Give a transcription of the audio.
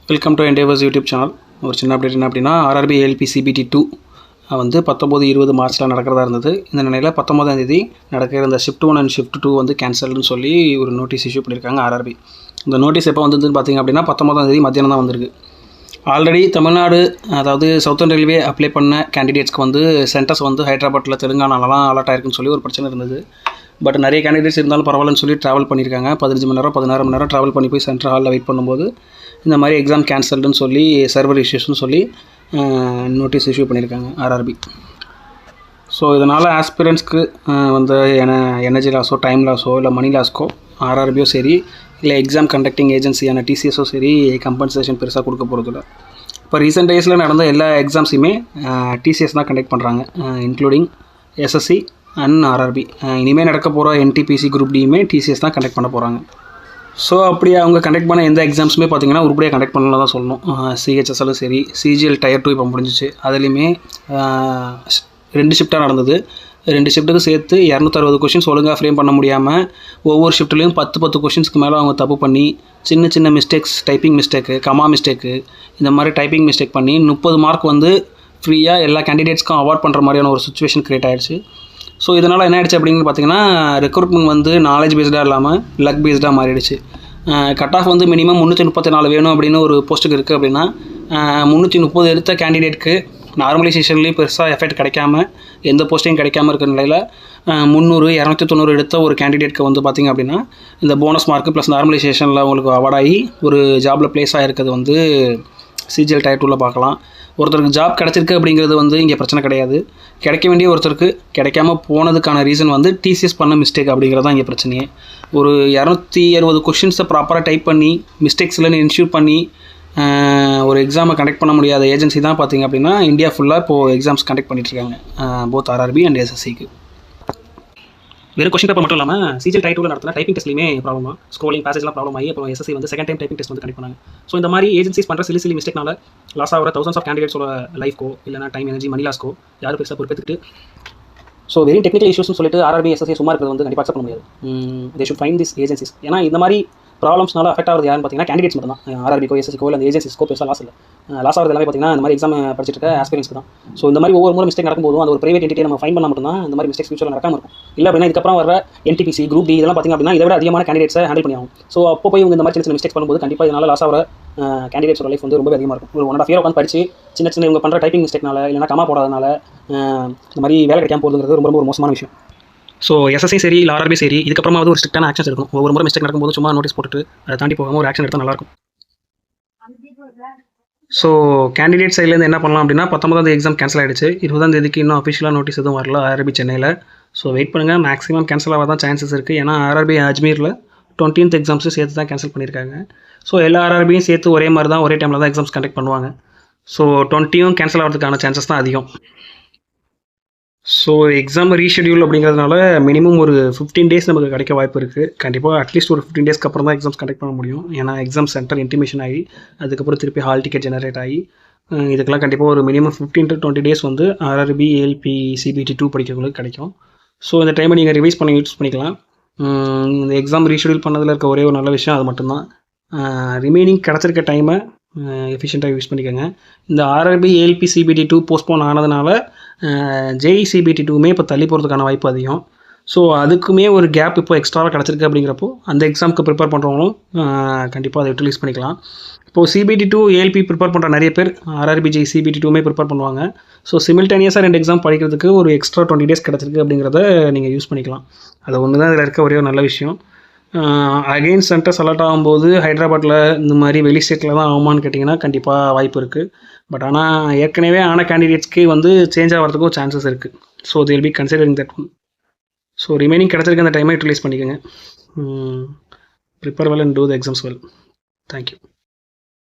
Welcome to என்டேவர்ஸ் YouTube channel. ஒரு சின்ன update என்ன அப்படின்னா, ஆர்ஆர்பி ஏஎல்பி சிபிடி 2 வந்து 19-20 மார்ச்சில் நடக்கிறதா இருந்தது. இந்த நிலையில் 19ஆம் தேதி நடக்கிற இந்த ஷிஃப்ட் 1 அண்ட் ஷிஃப்ட் 2 வந்து கேன்சல்னு சொல்லி ஒரு நோட்டீஸ் இஷ்யூ பண்ணியிருக்காங்க ஆர்ஆர்பி. இந்த நோட்டீஸ் எப்போ வந்ததுன்னு பார்த்தீங்க அப்படின்னா 19ஆம் தேதி மத்தியானம் தான் வந்திருக்கு. ஆல்ரெடி தமிழ்நாடு, அதாவது சவுத்தர்ன் ரயில்வே அப்ளை பண்ண கேண்டிடேட்ஸ்க்கு வந்து சென்டர்ஸ் வந்து ஹைதராபாத்தில், தெலுங்கானாலலாம் அலர்ட் ஆயிருக்குன்னு சொல்லி ஒரு பிரச்சனை இருந்தது. பட் நிறைய கேண்டிடேட்ஸ் இருந்தாலும் பரவாயில்லன்னு சொல்லி ட்ராவல் பண்ணியிருக்காங்க. 15 மணி நேரம் 16 மணி நேரம் ட்ராவல் பண்ணி போய் சென்ட்ரல் ஹாலில் வெயிட் பண்ணும்போது இந்த மாதிரி எக்ஸாம் கேன்சல்டுன்னு சொல்லி சர்வர் இஷ்யூஸ்னு சொல்லி நோட்டீஸ் இஷ்யூ பண்ணியிருக்காங்க ஆர்ஆர்பி. ஸோ இதனால் ஆஸ்பிரண்ட்ஸ்க்கு வந்து எனர்ஜி லாஸோ, டைம் லாஸோ, இல்லை மணி லாஸ்க்கோ ஆர்ஆர்பியோ சரி, இல்லை எக்ஸாம் கண்டக்டிங் ஏஜென்சியான டிசிஎஸோ சரி கம்பன்சேஷன் பெருசாக கொடுக்க போகிறதில்ல. இப்போ ரீசெண்ட் டேஸில் நடந்த எல்லா எக்ஸாம்ஸையுமே டிசிஎஸ் தான் கண்டக்ட் பண்ணுறாங்க, இன்க்ளூடிங் எஸ்எஸ்சி அண்ட் ஆர்ஆர்பி. இனிமேல் நடக்க போகிற என்டிபிசி குரூப் டியுமே டிசிஎஸ் தான் கண்டக்ட் பண்ண போகிறாங்க. ஸோ அப்படி அவங்க கண்டக்ட் பண்ண எந்த எக்ஸாம்ஸுமே பார்த்திங்கன்னா உருப்படியாக கண்டக்ட் பண்ணலாம் தான் சொல்லணும். சிஹெச்எஸ்எல்லும் சரி, சிஜிஎல் டயர் 2 இப்போ முடிஞ்சிச்சு. அதுலேயுமே 2 ஷிஃப்ட்டாக நடந்தது. 2 ஷிஃப்ட்டுக்கு சேர்த்து 260 கொஷின்ஸ் ஒழுங்காக ஃப்ரேம் பண்ண முடியாமல் ஒவ்வொரு ஷிஃப்ட்லேயும் 10 கொஷின்ஸ்க்கு மேலே அவங்க தப்பு பண்ணி சின்ன சின்ன mistakes, typing mistake, comma mistake, இந்த மாதிரி டைப்பிங் மிஸ்டேக் பண்ணி 30 மார்க் வந்து ஃப்ரீயாக எல்லா கேண்டிடேட்ஸ்க்கும் அவார்ட் பண்ணுற மாதிரியான ஒரு சுச்சுவேஷன் க்ரியேட் ஆகிடுச்சு. ஸோ இதனால் என்ன ஆகிடுச்சு அப்படின்னு பார்த்தீங்கன்னா, ரெக்ரூட்மெண்ட் வந்து நாலேஜ் பேஸ்டாக இல்லாமல் லக் பேஸ்டாக மாறிடுச்சு. கட் ஆஃப் வந்து மினிமம் 334 வேணும் அப்படின்னு ஒரு போஸ்ட்டுக்கு இருக்குது அப்படின்னா 330 எடுத்த கேண்டிடேட்க்கு நார்மலைசேஷன்லேயும் பெருசாக எஃபெக்ட் கிடைக்காம, எந்த போஸ்ட்டையும் கிடைக்காம இருக்கிற நிலையில் 300, 290 எடுத்த ஒரு கேண்டிடேட்க்கு வந்து பார்த்திங்க அப்படின்னா இந்த போனஸ் மார்க்கு ப்ளஸ் நார்மலைசேஷனில் அவங்களுக்கு அவார்டாகி ஒரு ஜாபில் ப்ளேஸ் ஆகிருக்கிறது வந்து சிஜிஎல் டயர் 2ல் பார்க்கலாம். ஒருத்தருக்கு ஜாப் கிடச்சிருக்கு அப்படிங்கிறது வந்து இங்கே பிரச்சனை கிடையாது. கிடைக்க வேண்டிய ஒருத்தருக்கு கிடைக்காம போனதுக்கான ரீசன் வந்து டிசிஎஸ் பண்ண மிஸ்டேக் அப்படிங்கிறது தான் இங்கே பிரச்சனையே. ஒரு 260 கொஷின்ஸை ப்ராப்பராக டைப் பண்ணி மிஸ்டேக்ஸ்லாம் இன்ஷூர் பண்ணி ஒரு எக்ஸாமை கண்டக்ட் பண்ண முடியாத ஏஜென்சி தான் பார்த்திங்க அப்படின்னா இந்தியா ஃபுல்லாக இப்போது எக்ஸாம்ஸ் கண்டக்ட் பண்ணிகிட்ருக்காங்க, போத் ஆர்ஆர்பி அண்ட் எஸ்எஸ்சிக்கு. வெறும் கொஸ்டின் பேப்பர் மட்டும் இல்லாமல் சிஜிஎல் டயர் 2ல நடத்தின டைப்பிங் டெஸ்ட்லையுமே ப்ராப்ளமாக, ஸ்க்ரோலிங் பேசேஜ்லாம் ப்ராப்ளம் ஆகி அப்புறம் எஸ்எஸ்சி வந்து செகண்ட் டைம் டைப்பிங் டெஸ்ட் வந்து கண்டக்ட் பண்ணாங்க. ஸோ இந்த மாதிரி ஏஜென்சிஸ் பண்ணுற சிலி மிஸ்டேக்னால லாஸ் ஆகிற thousands ஆஃப் கேண்டிடேட்ஸோட லைஃப்க்கோ இல்லைனா டைம், எனர்ஜி, மணி லாஸ்க்கோ யாரும் பெருசாக பொறுப்பேற்றுட்டு ஸோ வெரி டெக்னிக்கல் இஷ்யூஸ்னு சொல்லிட்டு ஆர்ஆர்பி, எஸ்எஸ்சி சும்மா இருக்கிறது வந்து கண்டிப்பாக அக்செப்ட் பண்ண முடியாது. They should find this agencies. ஏன்னா இந்த மாதிரி ப்ராப்ளம்ஸ்னால அஃபெக்ட் ஆகிறது யாருன்னு பார்த்தீங்கன்னா கேண்டிடேட்ஸ் மட்டும் தான். ஆர்ஆர்பிக்கோ, எஸ்எஸ்சிக்கோ இல்லை அந்த ஏஜென்சிஸ்க்கோ பெருசாக லாஸ் இல்லை. லாஸ் ஆகிறது எல்லாமே பார்த்தீங்கன்னா இந்த மாதிரி எக்ஸாம் படிச்சுட்டு இருக்க ஆஸ்பிரண்ட்ஸ்க்கு தான். ஸோ இந்த மாதிரி ஒவ்வொரு முறை மிஸ்டேக் நடக்கும்போதும் அது ஒரு பிரைவேட் என்டிட்டியை நம்ம ஃபைன் பண்ண மட்டும் தான் இந்த மாதிரி மிஸ்டேக்ஸ் ஃபியூச்சரில் நடக்காமல் இருக்கும். இல்லை அப்படின்னா இதுக்கப்புறம் வர என்டிபிசி குரூப் டி இதெல்லாம் பார்த்திங்க அப்படின்னா இதை விட அதிகமான கேண்டிடேட்ஸை ஹேண்டில் பண்ணி ஆகும். ஸோ அப்போ போய் இவங்க இந்த மாதிரி சின்ன மிஸ்டேக்ஸ் பண்ணும்போது கண்டிப்பாக இதனால் லாஸ் ஆகிற கேண்டிடேட்ஸோட லைஃப் வந்து ரொம்ப அதிகமாக இருக்கும். ஒரு 1.5 year உட்காந்து படிச்சு சின்ன இவங்க பண்ணுற டைப்பிங் மிஸ்டேக்னால இல்லைனா கமா போடாதனால இந்த மாதிரி வேலை கிடைக்காம போகிறதுங்கிறது ரொம்ப ஒரு மோசமான விஷயம். ஸோ எஸ்எஸ்சி சரி, இல்லை ஆர்ஆர்பி சரி, இதுக்கப்புறமா ஒரு ஸ்ட்ரிக்டான ஆக்ஷன்ஸ் இருக்கும். ஒவ்வொரு முறை மிஸ்டேக் நடக்கும்போது சும்மா நோட்டீஸ் போட்டுட்டு அதை தாண்டி போகாமல் ஒரு ஆக்ஷன் எடுத்தால் நல்லாயிருக்கும். ஸோ கேண்டிடேட் சைட்லேருந்து என்ன பண்ணலாம் அப்படின்னா 19ஆம் தேதி எக்ஸாம் கேன்சல் ஆகிடுச்சு. 20ஆம் தேதிக்கு இன்னும் அஃபிஷியலாக நோட்டீஸ் எதுவும் வரல ஆர்ஆர்பி சென்னையில். ஸோ வெயிட் பண்ணுங்கள், மேக்ஸிமம் கேன்சல் ஆக தான் சான்சஸ் இருக்குது. ஏன்னா ஆர்ஆர்பி அஜ்மீரில் 20th எக்ஸாம்ஸும் சேர்த்து தான் கேன்சல் பண்ணியிருக்காங்க. ஸோ எல்லா ஆர்ஆர்பியும் சேர்த்து ஒரே மாதிரி தான், ஒரே டைமில் தான் எக்ஸாம்ஸ் கண்டக்ட் பண்ணுவாங்க. ஸோ 20யும் கேன்சல் ஆகிறதுக்கான சான்சஸ் தான் அதிகம். ஸோ எக்ஸாம் ரீஷெடியூல் அப்படிங்கிறதுனால மினிமம் ஒரு 15 days நமக்கு கிடைக்க வாய்ப்பு இருக்குது. கண்டிப்பாக அட்லீஸ்ட் ஒரு 15 daysக்கு அப்புறம் தான் எக்ஸாம்ஸ் கண்டக்ட் பண்ண முடியும். ஏன்னா எக்ஸாம் சென்டர் இன்டிமேஷன் ஆகி அதுக்கப்புறம் திருப்பி ஹால் டிக்கெட் ஜெனரேட் ஆகி இதுக்கெல்லாம் கண்டிப்பாக ஒரு மினிமம் 15 to 20 days வந்து ஆர்ஆர்பி, ஏஎல்பி, சிபிடி 2 படிக்கிறவங்களுக்கு கிடைக்கும். ஸோ இந்த டைமை நீங்கள் ரிவைஸ் பண்ணி யூஸ் பண்ணிக்கலாம். இந்த எக்ஸாம் ரீஷெடியூல் பண்ணதில் இருக்க ஒரே ஒரு நல்ல விஷயம் அது மட்டும்தான். ரிமைனிங் கிடச்சிருக்க டைமை எஃபிஷியண்ட்டாக யூஸ் பண்ணிக்கோங்க. இந்த ஆர்ஆர்பி, ஏஎல்பி, சிபிடி 2 போஸ்ட்போன் ஆனதுனால ஜேஇ சிபிடி 2மே இப்போ தள்ளி போகிறதுக்கான வாய்ப்பு அதிகம். ஸோ அதுக்குமே ஒரு கேப் இப்போ எக்ஸ்ட்ராவாக கிடச்சிருக்கு. அப்படிங்கிறப்போ அந்த எக்ஸாமுக்கு ப்ரிப்பேர் பண்ணுறவங்களும் கண்டிப்பாக அதை யூட்டிலைஸ் பண்ணிக்கலாம். இப்போது சிபிடி 2, ஏஎல்பி ப்ரிப்பேர் பண்ணுற நிறைய பேர் ஆர்ஆர்பி, ஜேஇ சிபிடி 2மே ப்ரிப்பேர் பண்ணுவாங்க. ஸோ சிமில்டேனியஸாக 2 எக்ஸாம் படிக்கிறதுக்கு ஒரு எக்ஸ்ட்ரா 20 days கிடச்சிருக்கு அப்படிங்கிறத நீங்கள் யூஸ் பண்ணிக்கலாம். அது ஒன்று தான் இதில் இருக்க ஒரே ஒரு நல்ல விஷயம். அகெயின் சென்டர்ஸ் அலர்ட் ஆகும்போது ஹைதராபாத்தில் இந்த மாதிரி வெளி ஸ்டேட்டில் தான் ஆகுமான்னு கேட்டிங்கன்னா கண்டிப்பாக வாய்ப்பு இருக்குது. பட் ஆனால் ஏற்கனவே ஆன கேண்டிடேட்ஸ்க்கு வந்து சேஞ்ச் ஆகிறதுக்கும் சான்சஸ் இருக்குது. So they will be considering that one. So remaining கிடச்சிருக்க அந்த டைமை யூட்டிலைஸ் பண்ணிக்கோங்க. Prepare well and do the exams well. Thank you.